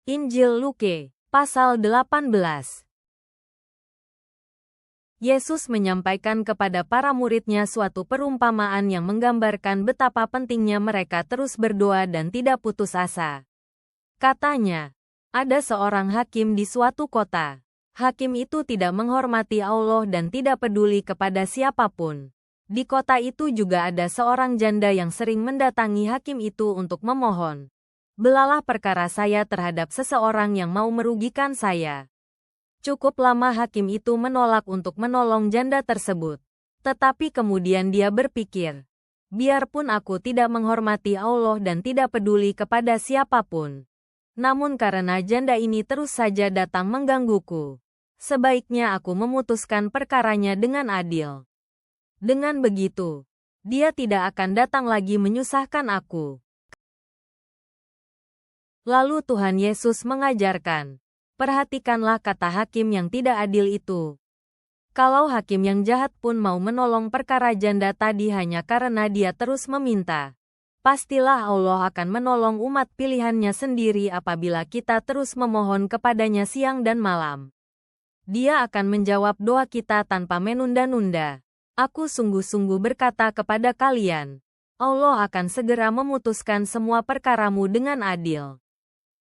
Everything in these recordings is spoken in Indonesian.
Injil Luke, pasal 18. Yesus menyampaikan kepada para muridnya suatu perumpamaan yang menggambarkan betapa pentingnya mereka terus berdoa dan tidak putus asa. Katanya, ada seorang hakim di suatu kota. Hakim itu tidak menghormati Allah dan tidak peduli kepada siapapun. Di kota itu juga ada seorang janda yang sering mendatangi hakim itu untuk memohon, "Belalah perkara saya terhadap seseorang yang mau merugikan saya." Cukup lama hakim itu menolak untuk menolong janda tersebut. Tetapi kemudian dia berpikir, biarpun aku tidak menghormati Allah dan tidak peduli kepada siapapun, namun karena janda ini terus saja datang menggangguku, sebaiknya aku memutuskan perkaranya dengan adil. Dengan begitu, dia tidak akan datang lagi menyusahkan aku. Lalu Tuhan Yesus mengajarkan, perhatikanlah kata hakim yang tidak adil itu. Kalau hakim yang jahat pun mau menolong perkara janda tadi hanya karena dia terus meminta, pastilah Allah akan menolong umat pilihannya sendiri apabila kita terus memohon kepadanya siang dan malam. Dia akan menjawab doa kita tanpa menunda-nunda. Aku sungguh-sungguh berkata kepada kalian, Allah akan segera memutuskan semua perkaramu dengan adil.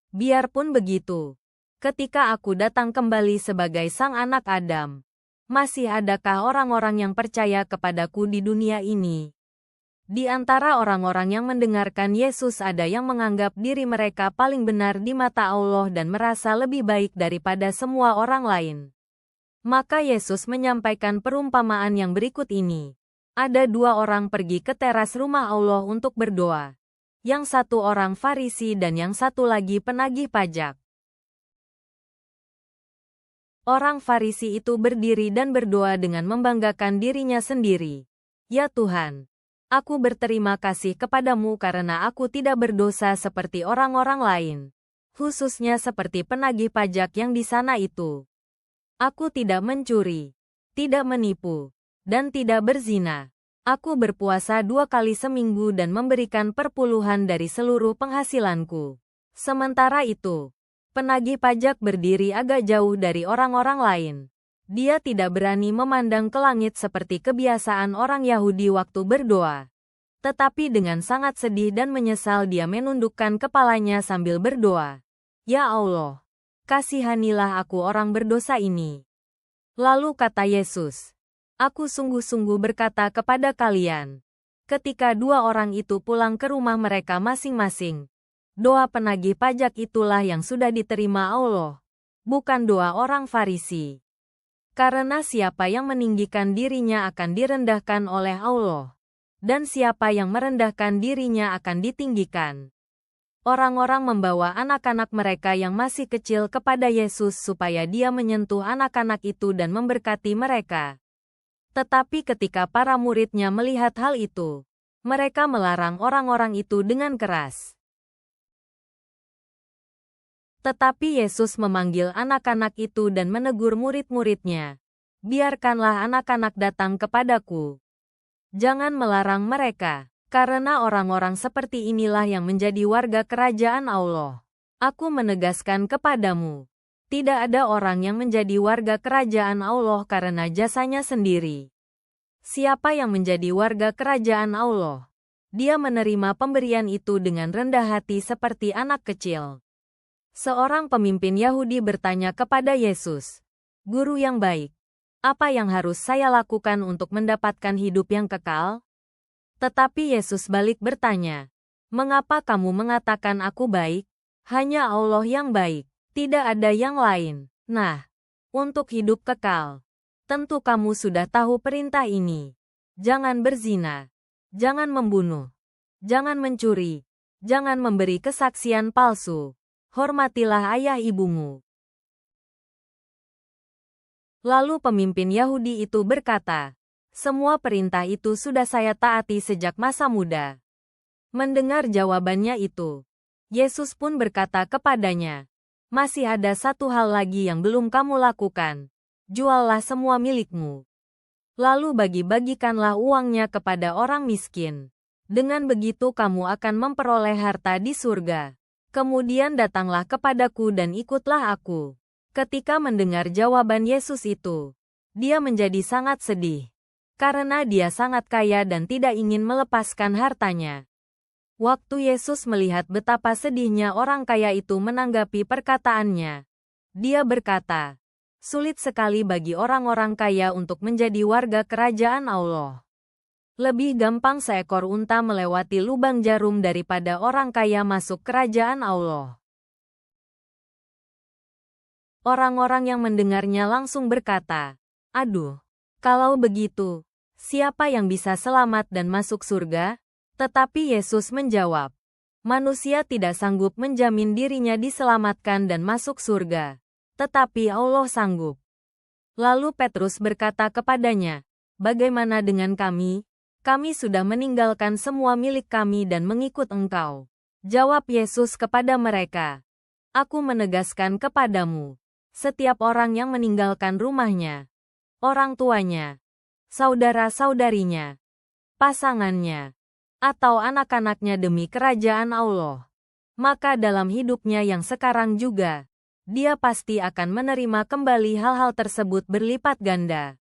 Biarpun begitu, ketika aku datang kembali sebagai sang anak Adam, masih adakah orang-orang yang percaya kepadaku di dunia ini? Di antara orang-orang yang mendengarkan Yesus ada yang menganggap diri mereka paling benar di mata Allah dan merasa lebih baik daripada semua orang lain. Maka Yesus menyampaikan perumpamaan yang berikut ini. Ada dua orang pergi ke teras rumah Allah untuk berdoa. Yang satu orang Farisi dan yang satu lagi penagih pajak. Orang Farisi itu berdiri dan berdoa dengan membanggakan dirinya sendiri. Ya Tuhan, aku berterima kasih kepadamu karena aku tidak berdosa seperti orang-orang lain, khususnya seperti penagih pajak yang di sana itu. Aku tidak mencuri, tidak menipu, dan tidak berzina. Aku berpuasa 2 kali seminggu dan memberikan perpuluhan dari seluruh penghasilanku. Sementara itu, penagih pajak berdiri agak jauh dari orang-orang lain. Dia tidak berani memandang ke langit seperti kebiasaan orang Yahudi waktu berdoa. Tetapi dengan sangat sedih dan menyesal dia menundukkan kepalanya sambil berdoa, "Ya Allah, kasihanilah aku orang berdosa ini." Lalu kata Yesus, "Aku sungguh-sungguh berkata kepada kalian, ketika dua orang itu pulang ke rumah mereka masing-masing, doa penagih pajak itulah yang sudah diterima Allah, bukan doa orang Farisi. Karena siapa yang meninggikan dirinya akan direndahkan oleh Allah, dan siapa yang merendahkan dirinya akan ditinggikan." Orang-orang membawa anak-anak mereka yang masih kecil kepada Yesus supaya dia menyentuh anak-anak itu dan memberkati mereka. Tetapi ketika para muridnya melihat hal itu, mereka melarang orang-orang itu dengan keras. Tetapi Yesus memanggil anak-anak itu dan menegur murid-muridnya, "Biarkanlah anak-anak datang kepadaku. Jangan melarang mereka, karena orang-orang seperti inilah yang menjadi warga kerajaan Allah. Aku menegaskan kepadamu, tidak ada orang yang menjadi warga kerajaan Allah karena jasanya sendiri. Siapa yang menjadi warga kerajaan Allah, dia menerima pemberian itu dengan rendah hati seperti anak kecil." Seorang pemimpin Yahudi bertanya kepada Yesus, "Guru yang baik, apa yang harus saya lakukan untuk mendapatkan hidup yang kekal?" Tetapi Yesus balik bertanya, "Mengapa kamu mengatakan aku baik? Hanya Allah yang baik, tidak ada yang lain. Nah, untuk hidup kekal, tentu kamu sudah tahu perintah ini. Jangan berzina, jangan membunuh, jangan mencuri, jangan memberi kesaksian palsu, hormatilah ayah ibumu." Lalu pemimpin Yahudi itu berkata, "Semua perintah itu sudah saya taati sejak masa muda." Mendengar jawabannya itu, Yesus pun berkata kepadanya, "Masih ada satu hal lagi yang belum kamu lakukan. Juallah semua milikmu. Lalu bagi-bagikanlah uangnya kepada orang miskin. Dengan begitu kamu akan memperoleh harta di surga. Kemudian datanglah kepadaku dan ikutlah aku. Ketika mendengar jawaban Yesus itu, dia menjadi sangat sedih. Karena dia sangat kaya dan tidak ingin melepaskan hartanya. Waktu Yesus melihat betapa sedihnya orang kaya itu menanggapi perkataannya, dia berkata, "Sulit sekali bagi orang-orang kaya untuk menjadi warga kerajaan Allah. Lebih gampang seekor unta melewati lubang jarum daripada orang kaya masuk kerajaan Allah." Orang-orang yang mendengarnya langsung berkata, "Aduh, kalau begitu, siapa yang bisa selamat dan masuk surga?" Tetapi Yesus menjawab, "Manusia tidak sanggup menjamin dirinya diselamatkan dan masuk surga, tetapi Allah sanggup." Lalu Petrus berkata kepadanya, "Bagaimana dengan kami? Kami sudah meninggalkan semua milik kami dan mengikut Engkau." Jawab Yesus kepada mereka, "Aku menegaskan kepadamu, setiap orang yang meninggalkan rumahnya, orang tuanya, saudara-saudarinya, pasangannya, atau anak-anaknya demi kerajaan Allah, maka dalam hidupnya yang sekarang juga, dia pasti akan menerima kembali hal-hal tersebut berlipat ganda.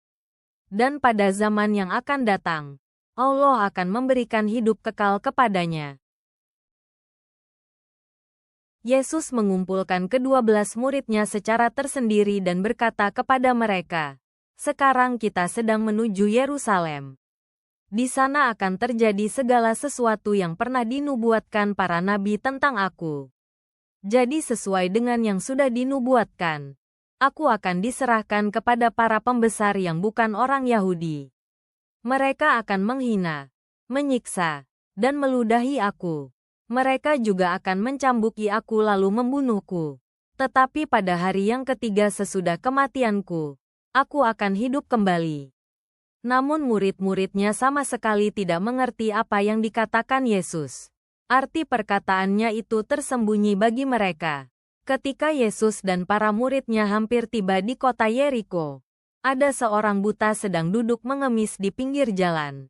Dan pada zaman yang akan datang, Allah akan memberikan hidup kekal kepadanya." Yesus mengumpulkan ke-12 muridnya secara tersendiri dan berkata kepada mereka, "Sekarang kita sedang menuju Yerusalem. Di sana akan terjadi segala sesuatu yang pernah dinubuatkan para nabi tentang aku. Jadi sesuai dengan yang sudah dinubuatkan, aku akan diserahkan kepada para pembesar yang bukan orang Yahudi. Mereka akan menghina, menyiksa, dan meludahi aku. Mereka juga akan mencambuki aku lalu membunuhku. Tetapi pada hari yang ketiga sesudah kematianku, aku akan hidup kembali." Namun murid-muridnya sama sekali tidak mengerti apa yang dikatakan Yesus. Arti perkataannya itu tersembunyi bagi mereka. Ketika Yesus dan para muridnya hampir tiba di kota Yeriko, ada seorang buta sedang duduk mengemis di pinggir jalan.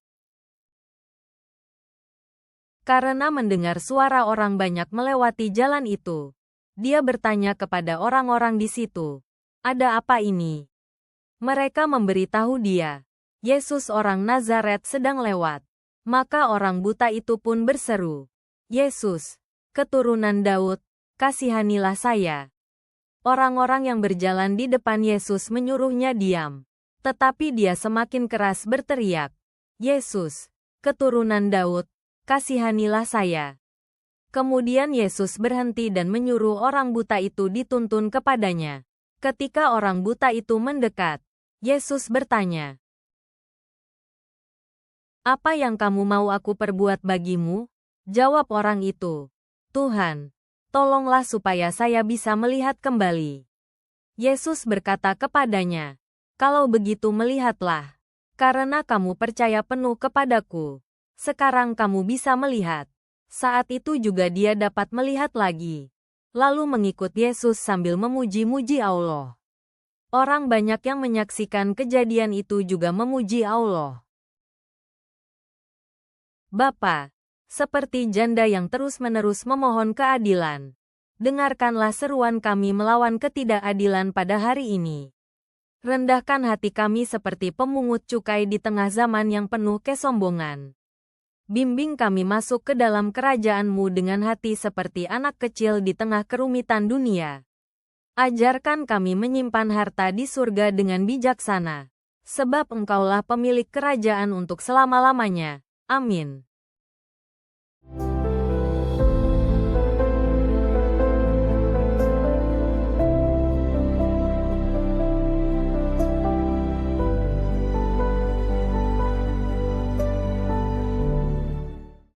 Karena mendengar suara orang banyak melewati jalan itu, dia bertanya kepada orang-orang di situ, "Ada apa ini?" Mereka memberitahu dia, "Yesus orang Nazaret sedang lewat." Maka orang buta itu pun berseru, "Yesus, keturunan Daud, kasihanilah saya." Orang-orang yang berjalan di depan Yesus menyuruhnya diam. Tetapi dia semakin keras berteriak, "Yesus, keturunan Daud, kasihanilah saya." Kemudian Yesus berhenti dan menyuruh orang buta itu dituntun kepadanya. Ketika orang buta itu mendekat, Yesus bertanya, "Apa yang kamu mau aku perbuat bagimu?" Jawab orang itu, "Tuhan, tolonglah supaya saya bisa melihat kembali." Yesus berkata kepadanya, "Kalau begitu melihatlah. Karena kamu percaya penuh kepadaku, sekarang kamu bisa melihat." Saat itu juga dia dapat melihat lagi. Lalu mengikut Yesus sambil memuji-muji Allah. Orang banyak yang menyaksikan kejadian itu juga memuji Allah. Bapa, seperti janda yang terus-menerus memohon keadilan, dengarkanlah seruan kami melawan ketidakadilan pada hari ini. Rendahkan hati kami seperti pemungut cukai di tengah zaman yang penuh kesombongan. Bimbing kami masuk ke dalam kerajaan-Mu dengan hati seperti anak kecil di tengah kerumitan dunia. Ajarkan kami menyimpan harta di surga dengan bijaksana, sebab Engkaulah pemilik kerajaan untuk selama-lamanya. Amin.